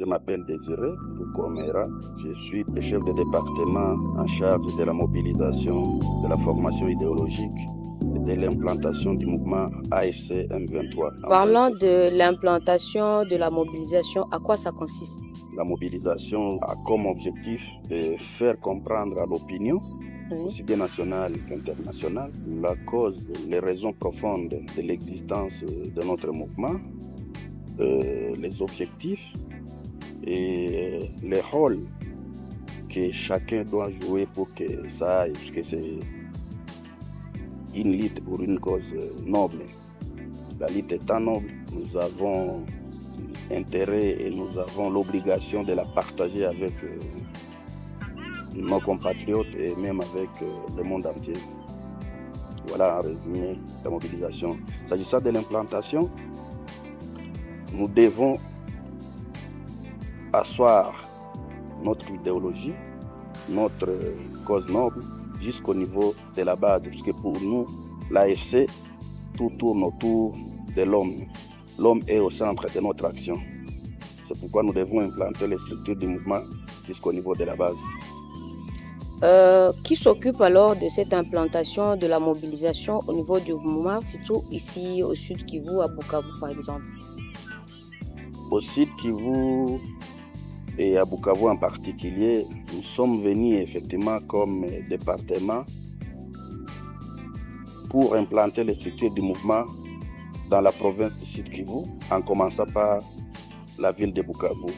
Je m'appelle Désiré Bukomera. Je suis le chef de département en charge de la mobilisation, de la formation idéologique et de l'implantation du mouvement AFC M23. Parlant de l'implantation de la mobilisation, à quoi ça consiste? La mobilisation a comme objectif de faire comprendre à l'opinion, aussi bien nationale qu'internationale, la cause, les raisons profondes de l'existence de notre mouvement, les objectifs et les rôles que chacun doit jouer pour que ça aille, parce que c'est une lutte pour une cause noble. La lutte étant noble, nous avons intérêt et nous avons l'obligation de la partager avec nos compatriotes et même avec le monde entier. Voilà en résumé la mobilisation. S'agissant de l'implantation, nous devons asseoir notre idéologie, notre cause noble jusqu'au niveau de la base, puisque pour nous, l'AFC, tout tourne autour de l'homme. L'homme est au centre de notre action. C'est pourquoi nous devons implanter les structures du mouvement jusqu'au niveau de la base. Qui s'occupe alors de cette implantation de la mobilisation au niveau du mouvement, surtout ici au Sud Kivu, à Bukavu par exemple? Au Sud Kivu et à Bukavu en particulier, nous sommes venus effectivement comme département pour implanter les structures du mouvement dans la province du Sud Kivu, en commençant par la ville de Bukavu.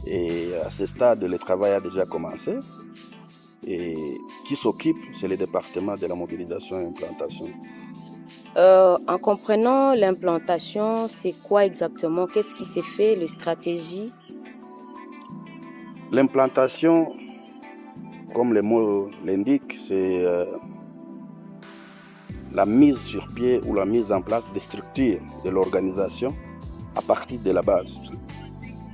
Et à ce stade, le travail a déjà commencé. Et qui s'occupe, c'est le département de la mobilisation et implantation. En comprenant l'implantation, c'est quoi exactement? Qu'est-ce qui s'est fait, les stratégies? L'implantation, comme le mot l'indique, c'est la mise sur pied ou la mise en place des structures de l'organisation à partir de la base.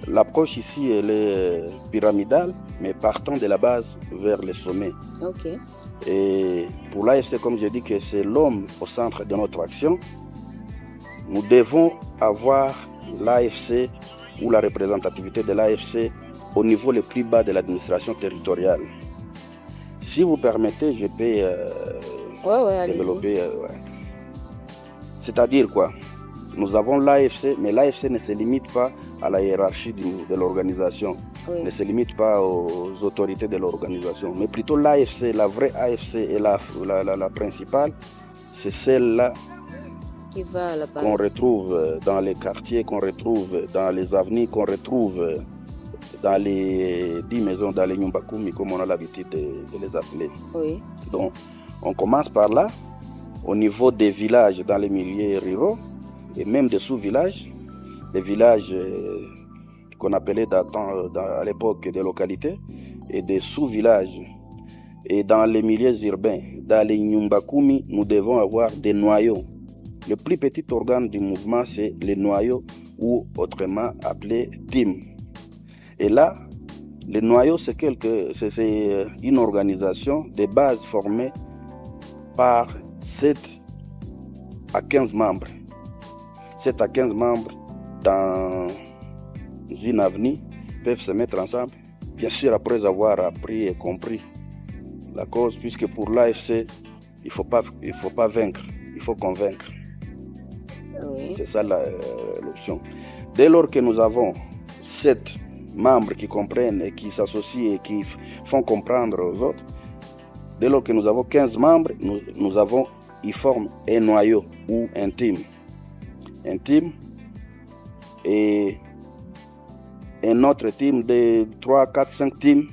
L'approche ici, elle est pyramidale, mais partant de la base vers le sommet. Okay. Et pour l'AFC, comme j'ai dit que c'est l'homme au centre de notre action, nous devons avoir l'AFC ou la représentativité de l'AFC au niveau le plus bas de l'administration territoriale. Si vous permettez, je peux développer. C'est-à-dire quoi? Nous avons l'AFC, mais l'AFC ne se limite pas à la hiérarchie de l'organisation, ne se limite pas aux autorités de l'organisation, mais plutôt l'AFC, la vraie AFC et la principale, c'est celle-là qu'on retrouve dans les quartiers, qu'on retrouve dans les avenues, qu'on retrouve dans les 10 maisons, dans les Nyumbakumi, comme on a l'habitude de les appeler. Oui. Donc, on commence par là, au niveau des villages dans les milieux ruraux, et même des sous-villages, des villages qu'on appelait à l'époque des localités, et des sous-villages. Et dans les milieux urbains, dans les Nyumbakumi, nous devons avoir des noyaux. Le plus petit organe du mouvement, c'est les noyaux, ou autrement appelé team. Et là, les noyaux, c'est une organisation de base formée par 7 à 15 membres. 7 à 15 membres dans une avenue peuvent se mettre ensemble, bien sûr après avoir appris et compris la cause, puisque pour l'AFC, il faut pas vaincre, il faut convaincre. Oui. C'est ça l'option. Dès lors que nous avons 7 membres qui comprennent et qui s'associent et qui font comprendre aux autres, dès lors que nous avons 15 membres, ils forment un noyau ou un team. Un team et un autre team de 3, 4, 5 teams.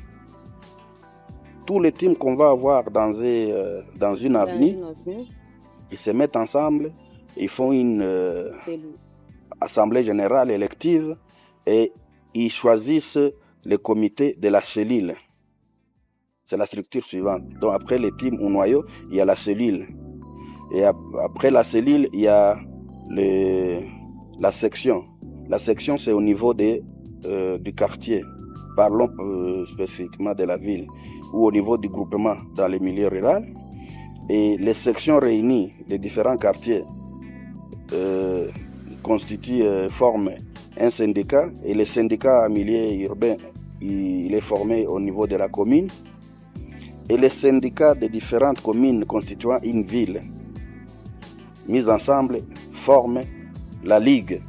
Tous les teams qu'on va avoir dans une avenue, ils se mettent ensemble, ils font une assemblée générale élective et ils choisissent le comité de la cellule. C'est la structure suivante. Donc après les teams ou noyaux, il y a la cellule. Et après la cellule, il y a la section. La section, c'est au niveau du quartier. Parlons spécifiquement de la ville. Ou au niveau du groupement dans les milieux ruraux. Et les sections réunies des différents quartiers forment un syndicat, et le syndicat en milieu urbain, il est formé au niveau de la commune, et les syndicats de différentes communes constituant une ville, mis ensemble, forment la ligue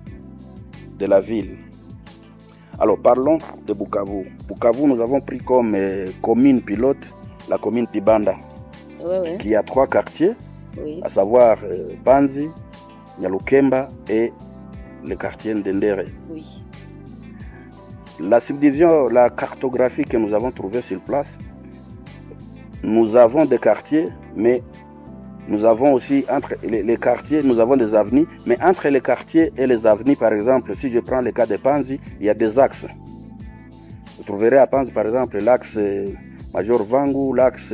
de la ville. Alors parlons de Bukavu. Bukavu, nous avons pris comme commune pilote la commune Pibanda, qui a 3 quartiers, à savoir Panzi, Nyalukemba et le quartier Ndendere. Oui. La subdivision, la cartographie que nous avons trouvée sur place, nous avons des quartiers, mais nous avons aussi entre les quartiers, nous avons des avenues, mais entre les quartiers et les avenues, par exemple, si je prends le cas de Panzi, il y a des axes. Vous trouverez à Panzi, par exemple, l'axe Major Vangu, l'axe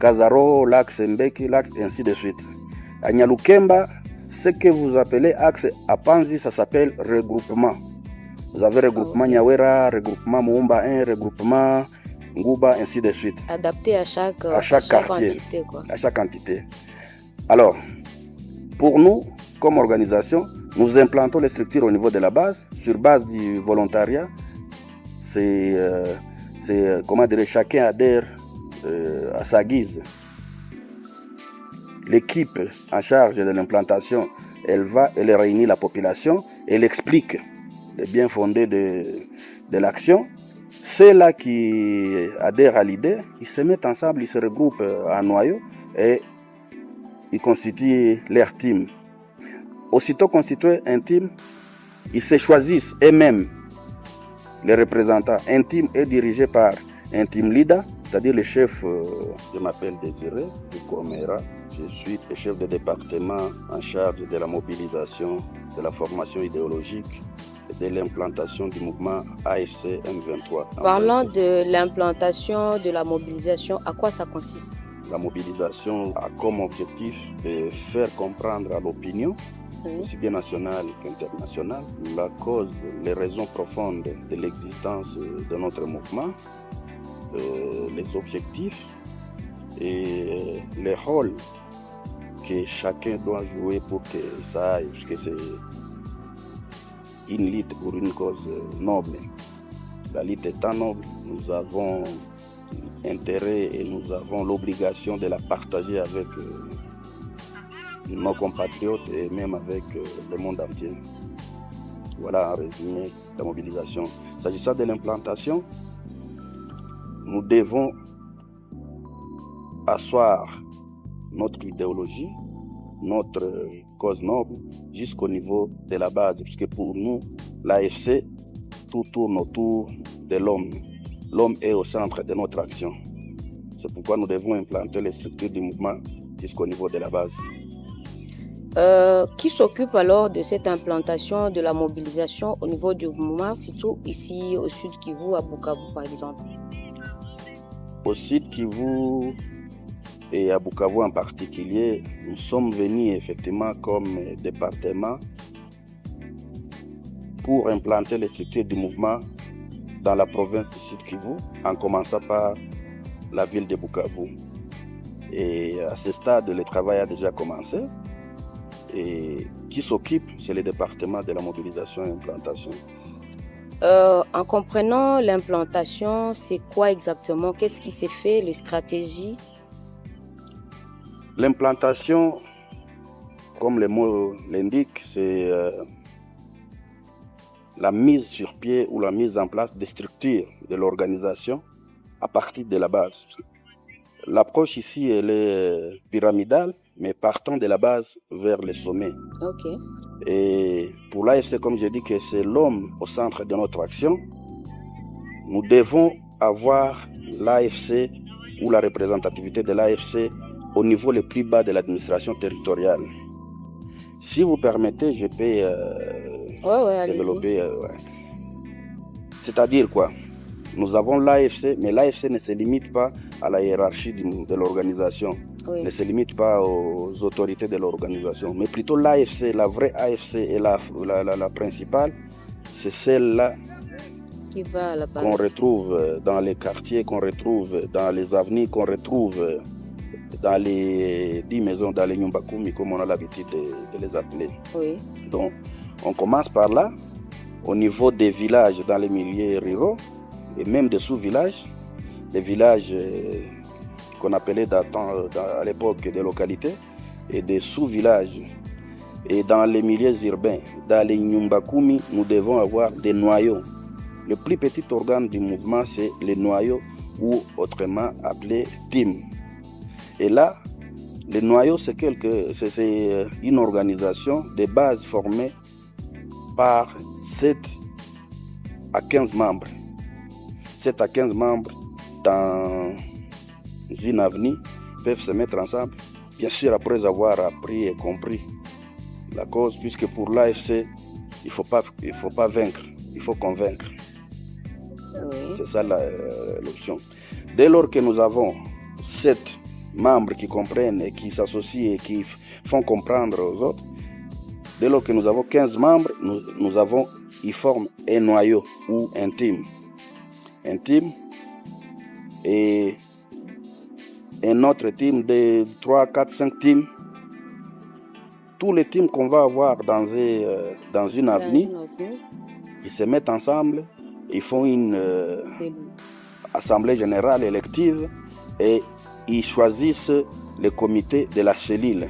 Kazaro, l'axe Mbeki, l'axe et ainsi de suite. À Nyalukemba, ce que vous appelez axe à Panzi, ça s'appelle regroupement. Vous avez regroupement Nyawera, regroupement Moumba 1, regroupement Nguba, ainsi de suite. Adapté à chaque quartier, entité, quoi. À chaque entité. Alors, pour nous, comme organisation, nous implantons les structures au niveau de la base, sur base du volontariat. Comment dire, chacun adhère à sa guise. L'équipe en charge de l'implantation, elle réunit la population, elle explique les bien fondés de l'action. Ceux-là qui adhèrent à l'idée, ils se mettent ensemble, ils se regroupent en noyau et ils constituent leur team. Aussitôt constitué un team, ils se choisissent eux-mêmes les représentants. Un team est dirigé par un team leader, c'est-à-dire le chef. Je m'appelle Désiré Dukomera, je suis le chef de département en charge de la mobilisation, de la formation idéologique et de l'implantation du mouvement AFC M23. Parlons de l'implantation, de la mobilisation, à quoi ça consiste? La mobilisation a comme objectif de faire comprendre à l'opinion, aussi bien nationale qu'internationale, la cause, les raisons profondes de l'existence de notre mouvement, les objectifs et les rôles que chacun doit jouer pour que ça aille, parce que c'est une lutte pour une cause noble. La lutte étant noble, nous avons intérêt et nous avons l'obligation de la partager avec nos compatriotes et même avec le monde entier. Voilà en résumé la mobilisation. S'agissant de l'implantation, nous devons asseoir notre idéologie, notre cause noble jusqu'au niveau de la base, puisque pour nous, l'AFC, tout tourne autour de l'homme. L'homme est au centre de notre action. C'est pourquoi nous devons implanter les structures du mouvement jusqu'au niveau de la base. Qui s'occupe alors de cette implantation, de la mobilisation au niveau du mouvement, surtout ici au sud Kivu, à Bukavu par exemple? Au sud Kivu et à Bukavu en particulier, nous sommes venus effectivement comme département pour implanter les structures du mouvement dans la province du Sud Kivu, en commençant par la ville de Bukavu. Et à ce stade, le travail a déjà commencé. Et qui s'occupe, c'est le département de la mobilisation et implantation. En comprenant l'implantation, c'est quoi exactement? Qu'est-ce qui s'est fait, les stratégies? L'implantation, comme le mot l'indique, c'est la mise sur pied ou la mise en place des structures de l'organisation à partir de la base. L'approche ici, elle est pyramidale, mais partant de la base vers le sommet. Ok. Et pour l'AFC, comme je dis que c'est l'homme au centre de notre action, nous devons avoir l'AFC ou la représentativité de l'AFC au niveau le plus bas de l'administration territoriale. Si vous permettez, je peux développer. C'est-à-dire quoi? Nous avons l'AFC, mais l'AFC ne se limite pas à la hiérarchie de l'organisation, ne se limite pas aux autorités de l'organisation, mais plutôt l'AFC, la vraie AFC et la principale, c'est celle-là qu'on retrouve dans les quartiers, qu'on retrouve dans les avenues, qu'on retrouve dans les 10 maisons, dans les Nyumbakumi, comme on a l'habitude de les appeler. Oui. Donc, on commence par là, au niveau des villages dans les milieux ruraux et même des sous-villages, des villages qu'on appelait à l'époque des localités et des sous-villages. Et dans les milieux urbains, dans les Nyumbakumi, nous devons avoir des noyaux. Le plus petit organe du mouvement, c'est les noyaux ou autrement appelé team. Et là, les noyaux, c'est une organisation de base formée par 7 à 15 membres. 7 à 15 membres dans une avenue peuvent se mettre ensemble, bien sûr après avoir appris et compris la cause, puisque pour l'AFC, il faut pas vaincre, il faut convaincre. Oui. C'est ça l'option. Dès lors que nous avons 7 membres qui comprennent et qui s'associent et qui font comprendre aux autres, dès lors que nous avons 15 membres, ils forment un noyau ou un team. Un team et un autre team de 3, 4, 5 teams. Tous les teams qu'on va avoir dans une avenue, ils se mettent ensemble, ils font une assemblée générale élective et ils choisissent le comité de la cellule.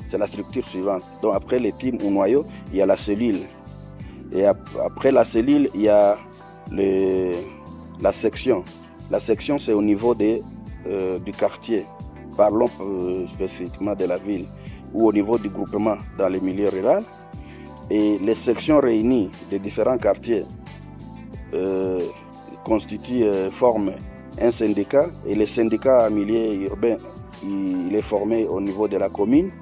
C'est la structure suivante. Donc après les teams ou noyaux, il y a la cellule. Et après la cellule, il y a la section. La section, c'est au niveau du quartier. Parlons spécifiquement de la ville. Ou au niveau du groupement dans les milieux ruraux. Et les sections réunies des différents quartiers forment un syndicat. Et le syndicat en milieu urbain, il est formé au niveau de la commune.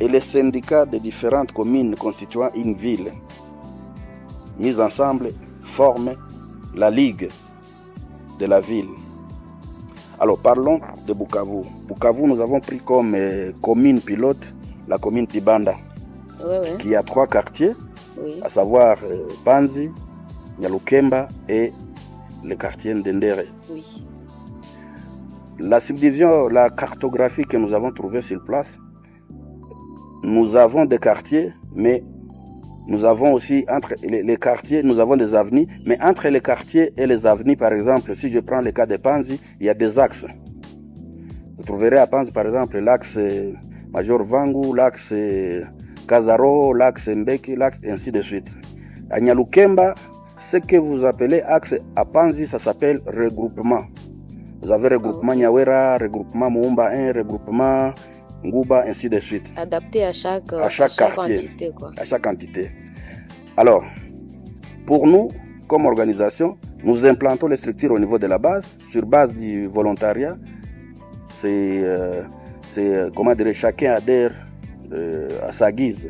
Et les syndicats des différentes communes constituant une ville, mis ensemble, forment la ligue de la ville. Alors parlons de Bukavu. Bukavu, nous avons pris comme commune pilote la commune Tibanda, qui a 3 quartiers, à savoir Panzi, Nyalukemba et le quartier Ndendere. Oui. La subdivision, la cartographie que nous avons trouvée sur place, nous avons des quartiers, mais nous avons aussi entre les quartiers, nous avons des avenues, mais entre les quartiers et les avenues, par exemple, si je prends le cas de Panzi, il y a des axes. Vous trouverez à Panzi, par exemple, l'axe Major Vangu, l'axe Kazaro, l'axe Mbeki, l'axe ainsi de suite. À Nyalukemba, ce que vous appelez axe à Panzi, ça s'appelle regroupement. Vous avez regroupement Nyawera, regroupement Moumba 1, regroupement Nguba, ainsi de suite. Adapté à chaque quartier, entité, quoi. À chaque entité. Alors, pour nous, comme organisation, nous implantons les structures au niveau de la base, sur base du volontariat. Comment dire, chacun adhère à sa guise.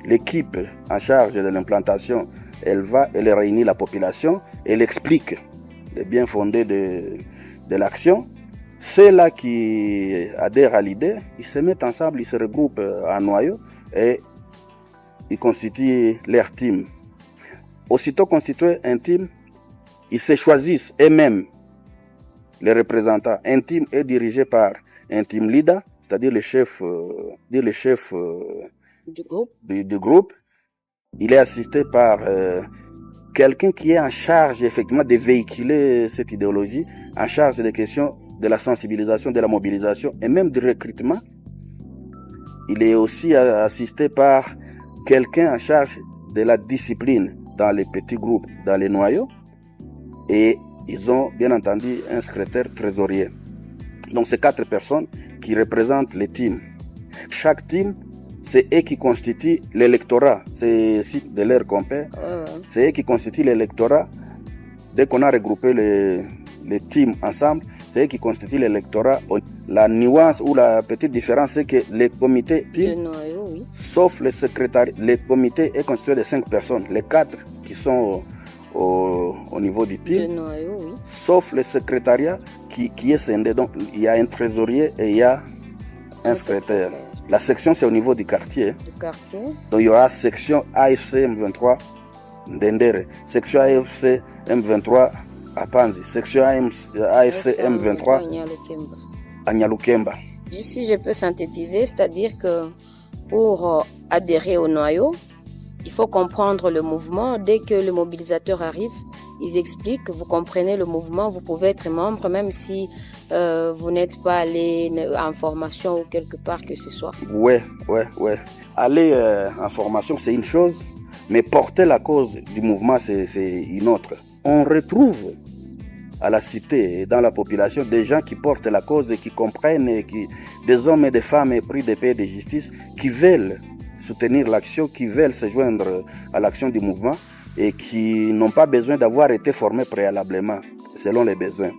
L'équipe en charge de l'implantation, elle réunit la population, elle explique les bien fondés de l'action. Ceux-là qui adhèrent à l'idée, ils se mettent ensemble, ils se regroupent en noyau et ils constituent leur team. Aussitôt constitué un team, ils se choisissent eux-mêmes les représentants. Un team est dirigé par un team leader, c'est-à-dire le chef du groupe. Il est assisté par quelqu'un qui est en charge effectivement de véhiculer cette idéologie, en charge des questions de la sensibilisation, de la mobilisation et même du recrutement. Il est aussi assisté par quelqu'un en charge de la discipline dans les petits groupes, dans les noyaux. Et ils ont bien entendu un secrétaire trésorier. Donc c'est 4 personnes qui représentent les teams. Chaque team, c'est eux qui constituent l'électorat. C'est de leur compère. C'est eux qui constituent l'électorat. Dès qu'on a regroupé les teams ensemble, c'est eux qui constituent l'électorat. La nuance ou la petite différence, c'est que les comités team, sauf le secrétariat, le comité est constitué de 5 personnes. Les 4 qui sont au niveau du team, sauf le secrétariat qui est scindé. Donc il y a un trésorier et il y a un secrétaire. La section, c'est au niveau du quartier. Donc il y aura section AFC M23 Ndendere, section AFC M23 à Panzi, section AFC M23 à Nyalukemba. Si je peux synthétiser, c'est-à-dire que pour adhérer au noyau, Il faut comprendre le mouvement. Dès que le mobilisateur arrive, ils expliquent, vous comprenez le mouvement, vous pouvez être membre même si vous n'êtes pas allé en formation ou quelque part que ce soit. Ouais. Aller en formation, c'est une chose, mais porter la cause du mouvement, c'est une autre. On retrouve à la cité et dans la population des gens qui portent la cause et qui comprennent, et des hommes et des femmes épris de paix et de justice, qui veulent soutenir l'action, qui veulent se joindre à l'action du mouvement et qui n'ont pas besoin d'avoir été formés préalablement selon les besoins.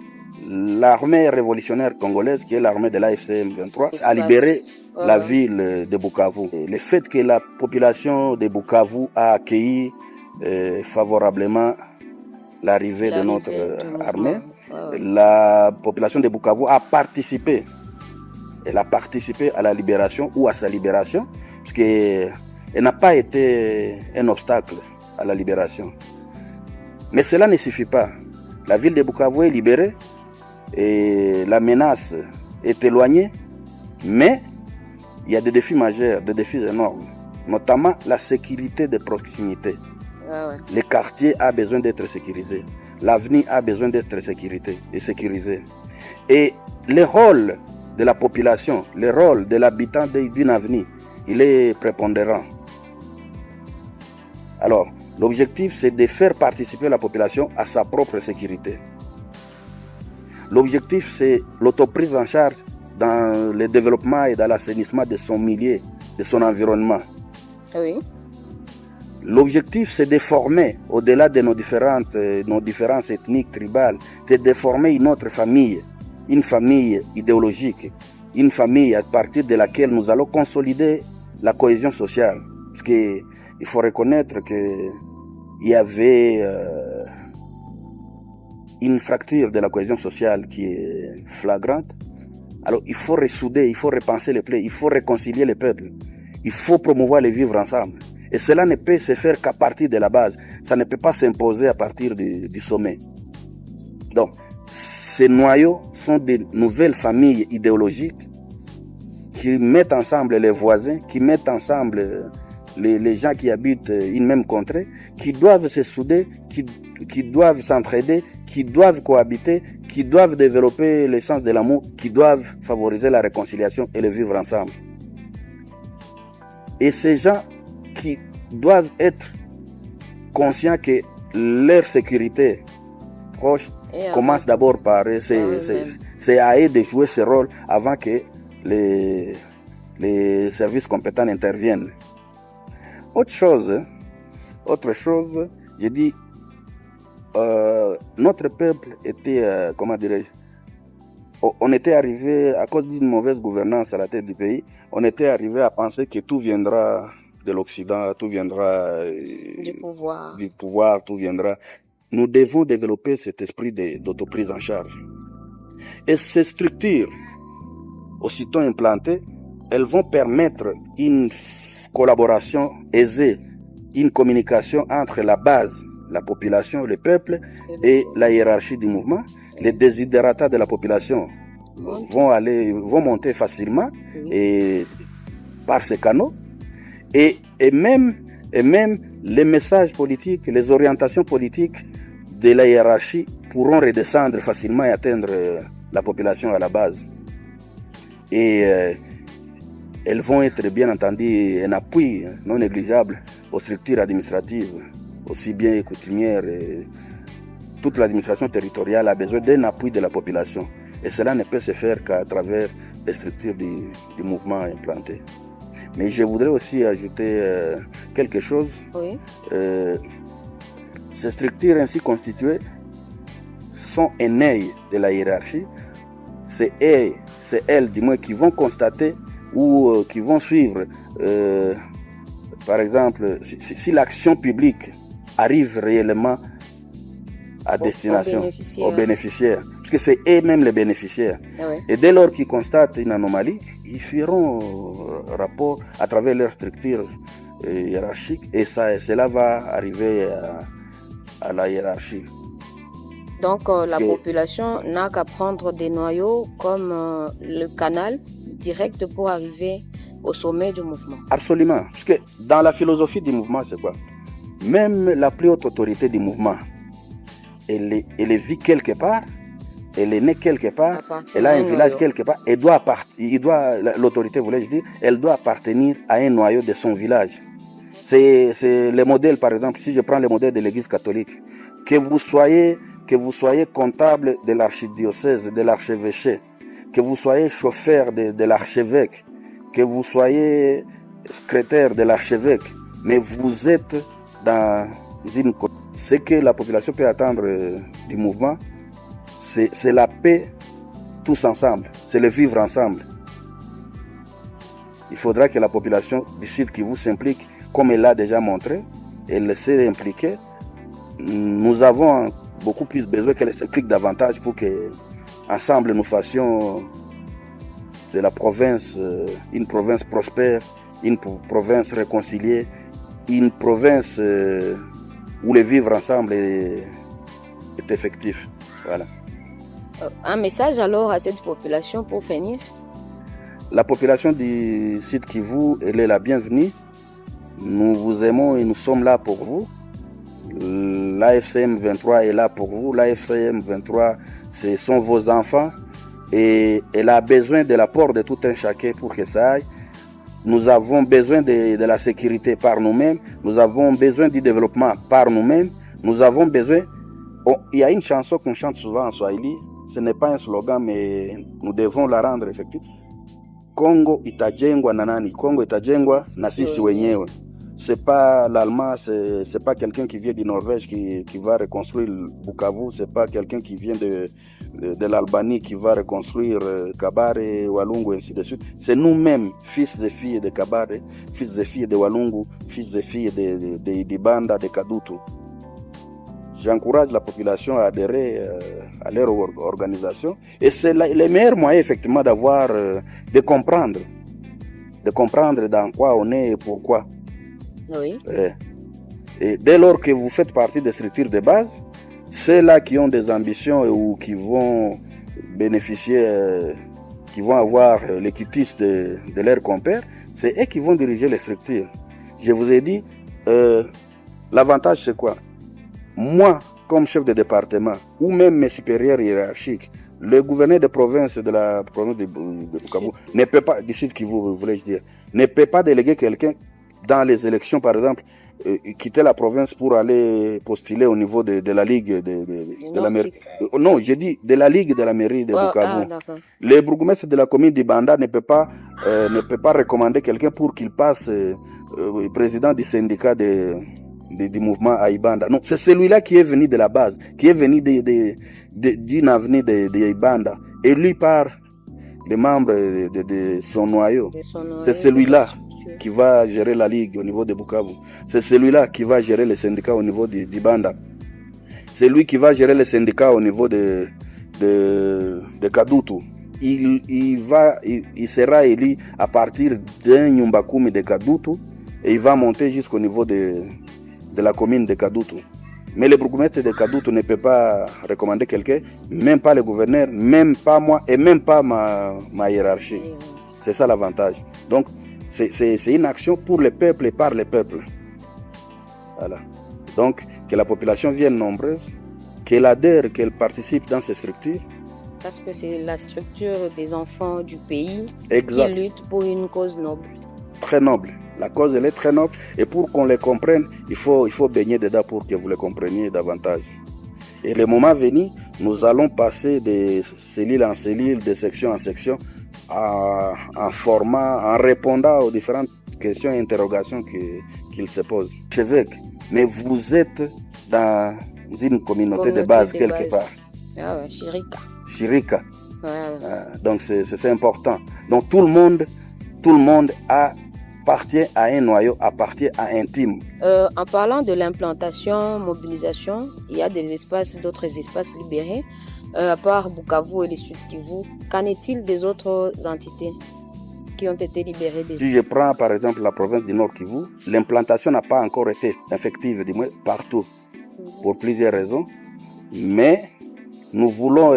L'armée révolutionnaire congolaise, qui est l'armée de l'AFCM 23, a libéré la ville de Bukavu. Et le fait que la population de Bukavu a accueilli favorablement l'arrivée de notre armée, la population de Bukavu a participé. Elle a participé à la libération ou à sa libération, parce qu'elle n'a pas été un obstacle à la libération. Mais cela ne suffit pas. La ville de Bukavu est libérée et la menace est éloignée, mais il y a des défis majeurs, des défis énormes, notamment la sécurité de proximité. Le quartier a besoin d'être sécurisé. L'avenir a besoin d'être sécurisé. Et le rôle de la population, le rôle de l'habitant d'une avenue, il est prépondérant. Alors, l'objectif, c'est de faire participer la population à sa propre sécurité. L'objectif, c'est l'autoprise en charge dans le développement et dans l'assainissement de son milieu, de son environnement. Oui. L'objectif, c'est de former, au-delà de nos différences ethniques, tribales, c'est de former une autre famille, une famille idéologique, une famille à partir de laquelle nous allons consolider la cohésion sociale. Parce qu'il faut reconnaître qu'il y avait une fracture de la cohésion sociale qui est flagrante. Alors il faut ressouder, il faut repenser les plaies, il faut réconcilier les peuples, il faut promouvoir les vivre ensemble. Et cela ne peut se faire qu'à partir de la base. Ça ne peut pas s'imposer à partir du sommet. Donc, ces noyaux sont des nouvelles familles idéologiques qui mettent ensemble les voisins, qui mettent ensemble les gens qui habitent une même contrée, qui doivent se souder, qui doivent s'entraider, qui doivent cohabiter, qui doivent développer le sens de l'amour, qui doivent favoriser la réconciliation et le vivre ensemble. Et ces gens qui doivent être conscients que leur sécurité proche commence d'abord par eux. C'est à eux de jouer ce rôle avant que les services compétents interviennent. Autre chose, je dis, notre peuple était, on était arrivé, à cause d'une mauvaise gouvernance à la tête du pays, on était arrivé à penser que tout viendra de l'Occident, tout viendra du pouvoir, tout viendra. Nous devons développer cet esprit d'autoprise en charge. Et ces structures, aussitôt implantées, elles vont permettre une collaboration aisée, une communication entre la base, la population, le peuple et la hiérarchie du mouvement. Les desiderata de la population vont monter facilement et par ces canaux. Et même les messages politiques, les orientations politiques de la hiérarchie pourront redescendre facilement et atteindre la population à la base. Et elles vont être bien entendu un appui non négligeable aux structures administratives, aussi bien coutumières. Toute l'administration territoriale a besoin d'un appui de la population. Et cela ne peut se faire qu'à travers les structures du mouvement implanté. Mais je voudrais aussi ajouter quelque chose. Oui. Ces structures ainsi constituées sont un œil de la hiérarchie. C'est elles, du moins, qui vont constater ou qui vont suivre, par exemple, si l'action publique arrive réellement à destination, aux bénéficiaires. Parce que c'est eux-mêmes les bénéficiaires. Oui. Et dès lors qu'ils constatent une anomalie, ils feront rapport à travers leur structure hiérarchique et cela va arriver à la hiérarchie. Donc la population n'a qu'à prendre des noyaux comme le canal direct pour arriver au sommet du mouvement. Absolument. Parce que dans la philosophie du mouvement, c'est quoi? Même la plus haute autorité du mouvement, elle est vue quelque part, elle est née quelque part, elle a un village quelque part, l'autorité, voulais-je dire, elle doit appartenir à un noyau de son village. C'est le modèle, par exemple, si je prends le modèle de l'Église catholique, que vous soyez comptable de l'archidiocèse, de l'archevêché, que vous soyez chauffeur de l'archevêque, que vous soyez secrétaire de l'archevêque, mais vous êtes dans une... Ce que la population peut attendre du mouvement, c'est la paix tous ensemble, c'est le vivre ensemble. Il faudra que la population du Sud Kivu s'implique, comme elle l'a déjà montré, elle s'est impliquée. Nous avons beaucoup plus besoin qu'elle s'implique davantage pour que, ensemble, nous fassions de la province une province prospère, une province réconciliée, une province où le vivre ensemble est effectif. Voilà. Un message alors à cette population pour finir? La population du Sud Kivu, elle est la bienvenue. Nous vous aimons et nous sommes là pour vous. L'AFCM 23 est là pour vous. L'AFCM 23, ce sont vos enfants. Et elle a besoin de l'apport de tout un chacun pour que ça aille. Nous avons besoin de la sécurité par nous-mêmes. Nous avons besoin du développement par nous-mêmes. Nous avons besoin... il y a une chanson qu'on chante souvent en Swahili. Ce n'est pas un slogan, mais nous devons la rendre effective. Congo itajengwa na nani? Congo itajengwa na sisi wenyewe. C'est pas l'Allemand, c'est pas quelqu'un qui vient du Norvège qui va reconstruire Bukavu, c'est pas quelqu'un qui vient de l'Albanie qui va reconstruire Kabare, Walungu, ainsi de suite. C'est nous-mêmes, fils et filles de Kabare, fils et filles de Walungu, fils et filles de Banda, de Kadutu. J'encourage la population à adhérer à leur organisation. Et c'est le meilleur moyen, effectivement, de comprendre dans quoi on est et pourquoi. Oui. Et dès lors que vous faites partie des structures de base, ceux-là qui ont des ambitions ou qui vont bénéficier, qui vont avoir l'équitisme de leurs compères, c'est eux qui vont diriger les structures. Je vous ai dit, l'avantage c'est quoi? Moi, comme chef de département, ou même mes supérieurs hiérarchiques, le gouverneur de province de la province de Bukavu ne peut pas, du Sud Kivu, voulais-je dire, ne peut pas déléguer quelqu'un dans les élections, par exemple, quitter la province pour aller postuler au niveau de la Ligue de la mairie. Non, j'ai dit de la Ligue de la mairie de Bukavu. Le bourgmestre de la commune d'Ibanda ne peut pas recommander quelqu'un pour qu'il passe président du syndicat du mouvement à Ibanda. Non, c'est celui-là qui est venu de la base, qui est venu d'une avenue de Ibanda, élu par les membres de son noyau. C'est celui-là qui va gérer la ligue au niveau de Bukavu. C'est celui-là qui va gérer les syndicats au niveau d'Ibanda. C'est lui qui va gérer les syndicats au niveau de Kadutu. Il sera élu à partir d'un Nyumbakumi de Kadutu et il va monter jusqu'au niveau de la commune de Kadutu. Mais le bourgmestre de Kadutu ne peut pas recommander quelqu'un, même pas le gouverneur, même pas moi et même pas ma hiérarchie. C'est ça l'avantage. Donc, c'est une action pour le peuple et par le peuple. Voilà. Donc, que la population vienne nombreuse, qu'elle adhère, qu'elle participe dans ces structures. Parce que c'est la structure des enfants du pays exact. Qui lutte pour une cause noble. Très noble. La cause, elle est très noble. Et pour qu'on les comprenne, il faut baigner dedans pour que vous les compreniez davantage. Et le moment venu, nous allons passer de cellule en cellule, de section en section, en formant, en répondant aux différentes questions et interrogations qu'ils se posent. Évêque, mais vous êtes dans une communauté de base quelque part. Ah ouais, Chirika. Chirika. Voilà. Donc c'est important. Donc tout le monde appartient à un noyau, appartient à un team. En parlant de l'implantation, mobilisation, il y a d'autres espaces libérés. À part Bukavu et le Sud Kivu, qu'en est-il des autres entités qui ont été libérées déjà? Si je prends par exemple la province du Nord Kivu, l'implantation n'a pas encore été effective, du moins partout, pour plusieurs raisons. Mais nous voulons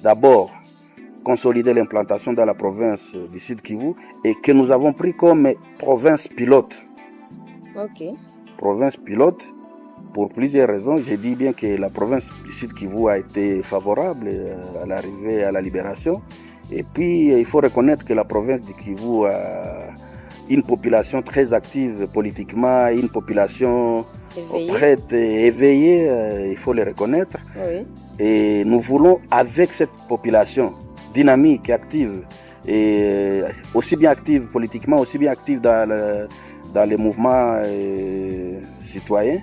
d'abord consolider l'implantation dans la province du Sud Kivu et que nous avons pris comme province pilote. Ok. Province pilote pour plusieurs raisons. J'ai dit bien que la province du Sud Kivu a été favorable à l'arrivée à la libération. Et puis, il faut reconnaître que la province du Kivu a une population très active politiquement, une population prête et éveillée, il faut le reconnaître. Oui. Et nous voulons, avec cette population dynamique, active, et aussi bien active politiquement, aussi bien active dans les mouvements citoyens,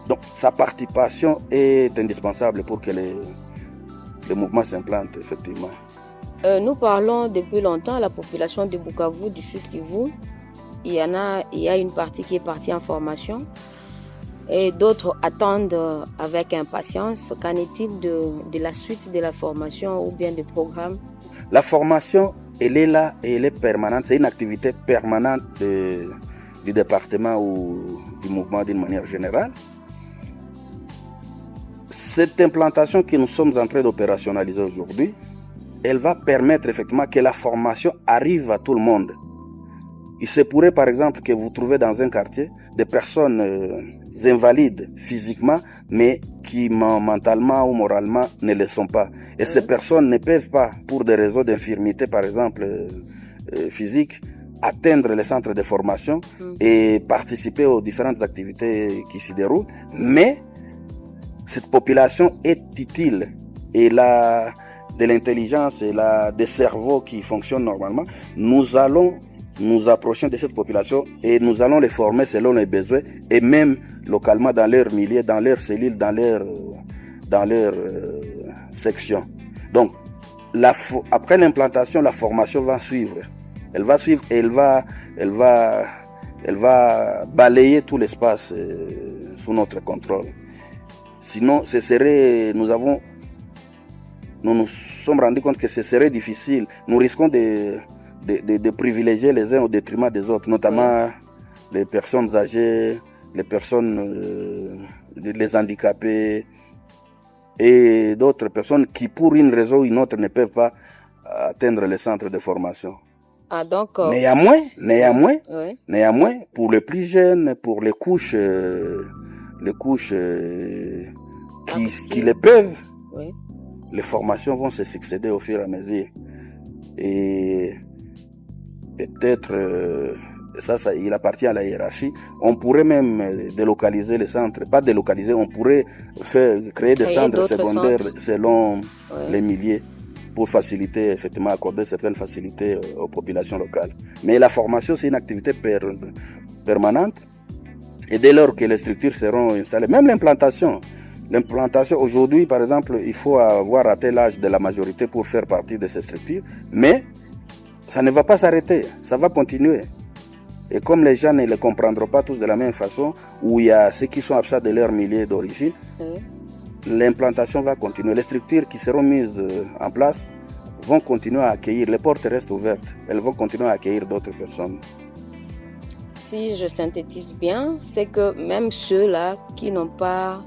donc sa participation est indispensable pour que les mouvements s'implantent effectivement. Nous parlons depuis longtemps à la population de Bukavu, du Sud Kivu. Il y a une partie qui est partie en formation et d'autres attendent avec impatience. Qu'en est-il de la suite de la formation ou bien des programmes? La formation, elle est là et elle est permanente. C'est une activité permanente du département ou du mouvement d'une manière générale. Cette implantation que nous sommes en train d'opérationnaliser aujourd'hui, elle va permettre effectivement que la formation arrive à tout le monde. Il se pourrait par exemple que vous trouvez dans un quartier des personnes invalides physiquement, mais qui mentalement ou moralement ne le sont pas. Et ces personnes ne peuvent pas, pour des raisons d'infirmité par exemple physique, atteindre les centres de formation et participer aux différentes activités qui s'y déroulent. Mais cette population est utile et de l'intelligence et des cerveaux qui fonctionnent normalement, nous allons nous approcher de cette population et nous allons les former selon les besoins et même localement dans leur milieu, dans leurs cellules, dans leur section. Donc, après l'implantation, la formation va suivre. Elle va suivre et elle va balayer tout l'espace sous notre contrôle. Sinon, nous nous sommes rendus compte que ce serait difficile. Nous risquons de privilégier les uns au détriment des autres, notamment les personnes âgées, les personnes, les handicapés et d'autres personnes qui, pour une raison ou une autre, ne peuvent pas atteindre les centres de formation. Ah, donc, néanmoins, pour les plus jeunes, pour les couches qui le peuvent, les formations vont se succéder au fur et à mesure. Et peut-être, ça, il appartient à la hiérarchie. On pourrait même délocaliser les centres, pas délocaliser, on pourrait créer des centres secondaires selon les milieux pour faciliter, effectivement, accorder certaines facilités aux populations locales. Mais la formation, c'est une activité permanente. Et dès lors que les structures seront installées, même l'implantation aujourd'hui, par exemple, il faut avoir atteint l'âge de la majorité pour faire partie de ces structures, mais ça ne va pas s'arrêter, ça va continuer. Et comme les gens ne le comprendront pas tous de la même façon, où il y a ceux qui sont absents de leur milieu d'origine, l'implantation va continuer. Les structures qui seront mises en place vont continuer à accueillir, les portes restent ouvertes, elles vont continuer à accueillir d'autres personnes. Si je synthétise bien, c'est que même ceux-là qui n'ont pas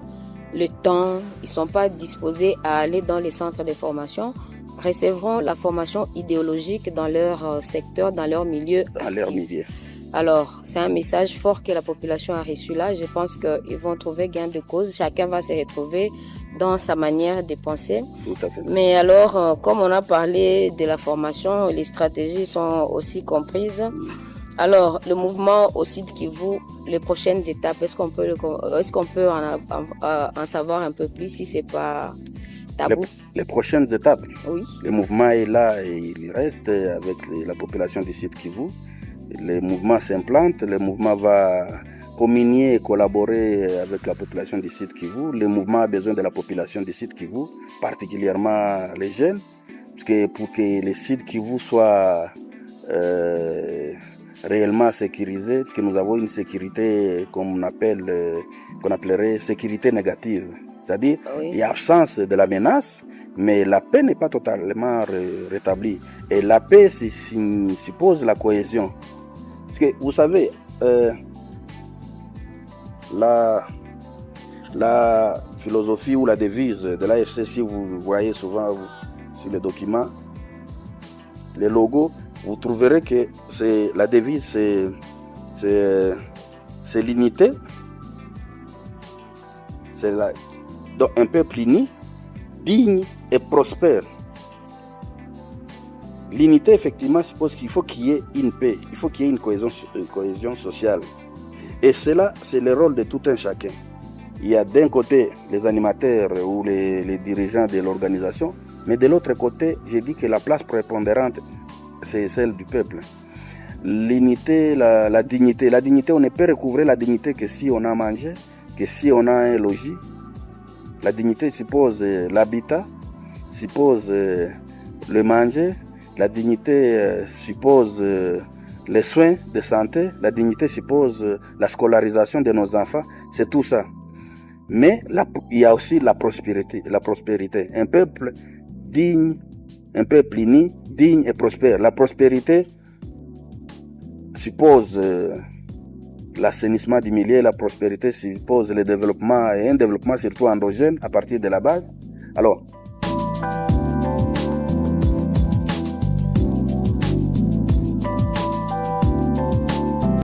le temps, ils ne sont pas disposés à aller dans les centres de formation, recevront la formation idéologique dans leur secteur, dans leur milieu. Alors, c'est un message fort que la population a reçu là. Je pense qu'ils vont trouver gain de cause. Chacun va se retrouver dans sa manière de penser. Tout à fait. Mais alors, comme on a parlé de la formation, les stratégies sont aussi comprises. Alors, le mouvement au Sud Kivu, les prochaines étapes, est-ce qu'on peut en savoir un peu plus si c'est pas tabou? Les prochaines étapes. Oui. Le mouvement est là et il reste avec la population du Sud Kivu. Le mouvement s'implante, le mouvement va communier et collaborer avec la population du Sud Kivu. Le mouvement a besoin de la population du Sud Kivu, particulièrement les jeunes, parce que pour que le Sud Kivu soit réellement sécurisé, que nous avons une sécurité qu'on appellerait sécurité négative. C'est-à-dire, il y a absence de la menace, mais la paix n'est pas totalement rétablie. Et la paix suppose la cohésion. Parce que, vous savez, la philosophie ou la devise de l'AFC, si vous voyez souvent sur les documents, les logos, vous trouverez que la devise, c'est l'unité. Donc un peuple uni, digne et prospère. L'unité, effectivement, suppose qu'il faut qu'il y ait une paix, il faut qu'il y ait une cohésion sociale. Et cela, c'est le rôle de tout un chacun. Il y a d'un côté les animateurs ou les dirigeants de l'organisation, mais de l'autre côté, j'ai dit que la place prépondérante, c'est celle du peuple. L'unité, la dignité. La dignité, on ne peut recouvrer la dignité que si on a mangé, que si on a un logis. La dignité suppose l'habitat, suppose le manger. La dignité suppose les soins de santé. La dignité suppose la scolarisation de nos enfants. C'est tout ça. Mais il y a aussi la prospérité. Un peuple digne, un peuple uni, digne et prospère. La prospérité suppose l'assainissement du milieu. La prospérité suppose le développement et un développement surtout endogène à partir de la base. Alors,